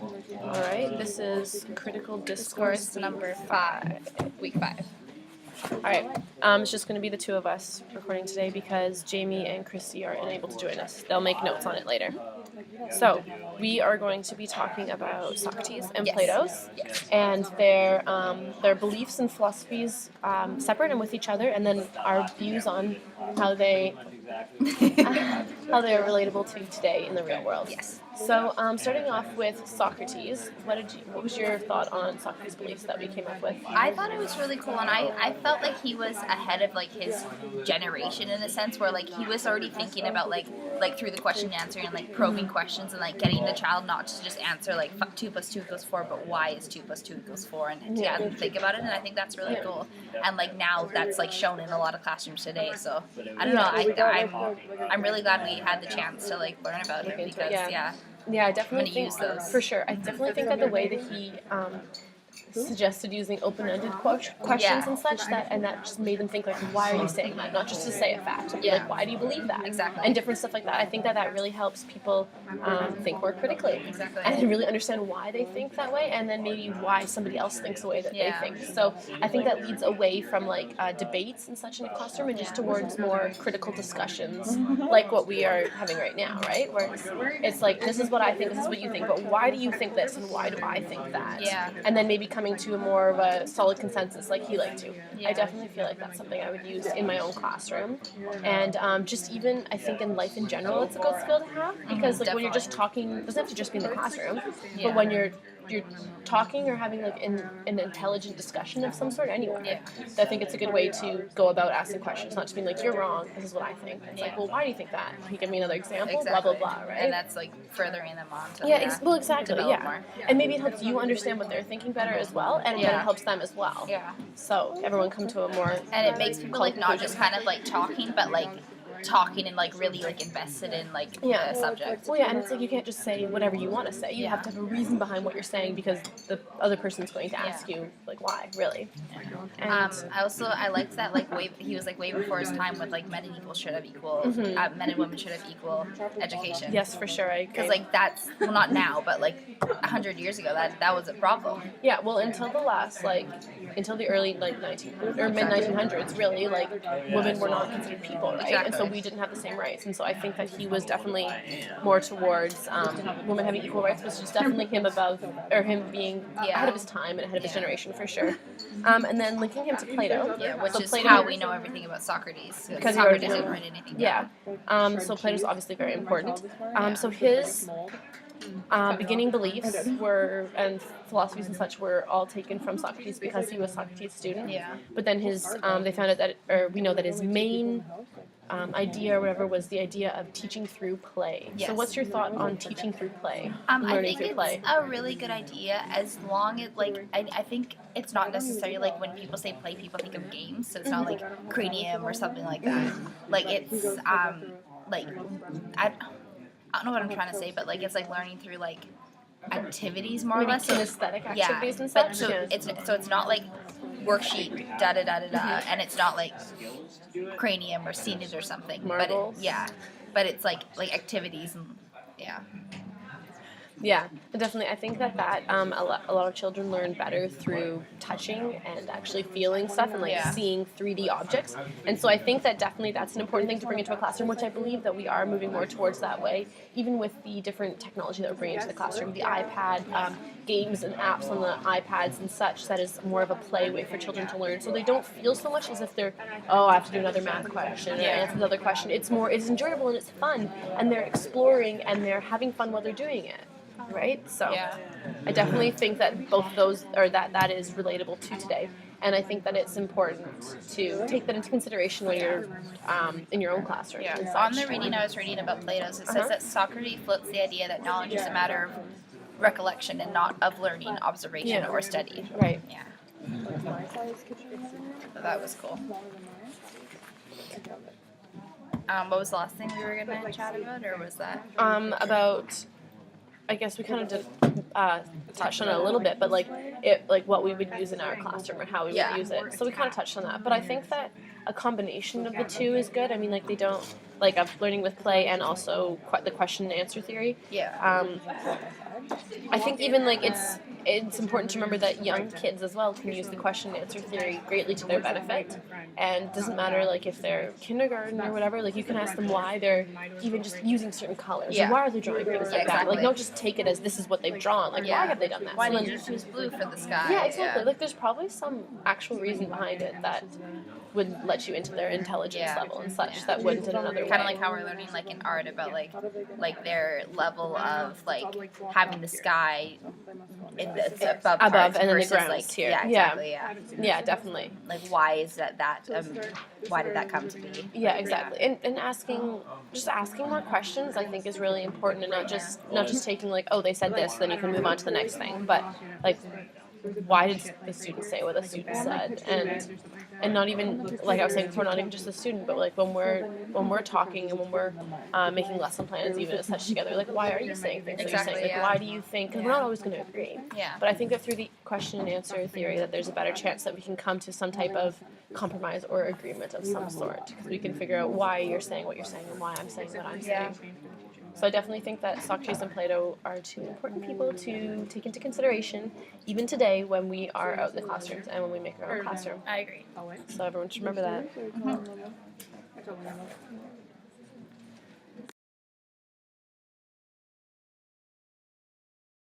All right, this is Critical Discourse number 5, week 5. All right, it's just going to be the two of us recording today because Jamie and Christy are unable to join us. They'll make notes on it later. So we are going to be talking about Socrates and Plato's and their beliefs and philosophies separate and with each other, and then our views on how they how they are relatable to today in the real world. Yes. So, starting off with Socrates, what was your thought on Socrates' beliefs that we came up with? I thought it was really cool, and I felt like he was ahead of like his generation in a sense, where like he was already thinking about like through the question and answering and like probing questions and like getting the child not to just answer like 2 + 2 = 4, but why is 2 + 2 = 4, and to have them think about it. And I think that's really cool. And like now that's like shown in a lot of classrooms today. So I don't know. I'm really glad we had the chance to like learn about it because Yeah, I definitely think use those. for sure. I definitely think that the way that he suggested using open-ended questions and such, that just made them think like, why are you saying that? Not just to say a fact, but like, why do you believe that? Exactly. And different stuff like that. I think that really helps people think more critically. Exactly. And really understand why they think that way, and then maybe why somebody else thinks the way that they think. So I think that leads away from like debates and such in a classroom and just towards more critical discussions, like what we are having right now, right? Where it's like, this is what I think, this is what you think, but why do you think this, and why do I think that? Yeah. And then maybe coming to a more of a solid consensus like he liked to. I definitely feel like that's something I would use in my own classroom. And just even, I think in life in general, it's a good skill to have, because like when you're just talking, it doesn't have to just be in the classroom, but when you're talking or having like an intelligent discussion of some sort anyway, I think it's a good way to go about asking questions, not just being like, you're wrong, this is what I think. It's like, well, why do you think that? Can you give me another example? Blah, blah, blah, right? And that's like furthering them on to well, exactly, more. And maybe it helps you understand what they're thinking better as well, and then it helps them as well. Yeah. So everyone come to a more... And it makes people like not just kind of like talking, but like talking and like really like invested in like the subject. Well, and it's like you can't just say whatever you want to say. You have to have a reason behind what you're saying, because the other person's going to ask you like, why, really. And I liked that like he was like way before his time with like men and men and women should have equal education. Yes, for sure, I agree. Because like that's not now, but like 100 years ago that was a problem. Yeah, well, until the early like mid 1900s, really, like women were not considered people, right? Exactly. And so we didn't have the same rights, and so I think that he was definitely more towards women having equal rights, was just definitely him being ahead of his time and ahead of his generation for sure. And then linking him to Plato, which is how we know everything about Socrates, because Socrates didn't write anything down. So Plato's obviously very important. So his beginning beliefs and philosophies and such were all taken from Socrates because he was Socrates' student. Yeah. But then they found out we know that his main idea or whatever was the idea of teaching through play. Yes. So what's your thought on teaching through play? I think it's a really good idea, as long as like I think it's not necessarily like when people say play, people think of games, so it's not like cranium or something like that. Like it's like I don't know what I'm trying to say, but like it's like learning through like activities more or less. Kinesthetic activities and such. But it's not like worksheet da da da da da, and it's not like cranium or scenes or something. Marbles. But it's like activities and Yeah, definitely. I think that a lot of children learn better through touching and actually feeling stuff and like seeing 3D objects. And so I think that definitely that's an important thing to bring into a classroom, which I believe that we are moving more towards that way, even with the different technology that we're bringing into the classroom, the iPad, games and apps on the iPads and such, that is more of a play way for children to learn. So they don't feel so much as if they're, I have to do another math question or answer another question. It's enjoyable and it's fun, and they're exploring and they're having fun while they're doing it. Right? So I definitely think that both those, or that is relatable to today. And I think that it's important to take that into consideration when you're in your own classroom. Yeah. On the reading I was reading about Plato's, it says that Socrates floats the idea that knowledge is a matter of recollection and not of learning, observation, or study. Right. Yeah. So that was cool. What was the last thing we were going to chat about, or was that? About... I guess we kind of did touch on it a little bit, but like what we would use in our classroom or how we would use it. So we kind of touched on that. But I think that a combination of the two is good. I mean, like they don't like learning with play and also the question and answer theory. I think even like it's important to remember that young kids as well can use the question and answer theory greatly to their benefit, and it doesn't matter like if they're kindergarten or whatever. Like you can ask them why they're even just using certain colors, or why are they drawing things like that. Like don't just take it as this is what they've drawn. Like why have they done that? Why did you choose blue for the sky? Yeah, exactly. Like there's probably some actual reason behind it that would let you into their intelligence level and such that wouldn't in another way. Kind of like how we're learning like in art about like their level of like having the sky in the above and then versus the ground like here. yeah, exactly, yeah, definitely. Like why is that why did that come to be? Yeah, exactly. And asking more questions I think is really important, and not just taking like, oh, they said this, then you can move on to the next thing, but like why did the student say what the student said, and not even like I was saying before, not even just the student, but like when we're talking and when we're making lesson plans even as such together, like why are you saying things that you're saying? Like why do you think? Because we're not always going to agree. Yeah. But I think that through the question and answer theory, that there's a better chance that we can come to some type of compromise or agreement of some sort, because we can figure out why you're saying what you're saying and why I'm saying what I'm saying. So I definitely think that Socrates and Plato are two important people to take into consideration, even today when we are out in the classrooms and when we make our own classroom. I agree. So everyone should remember that.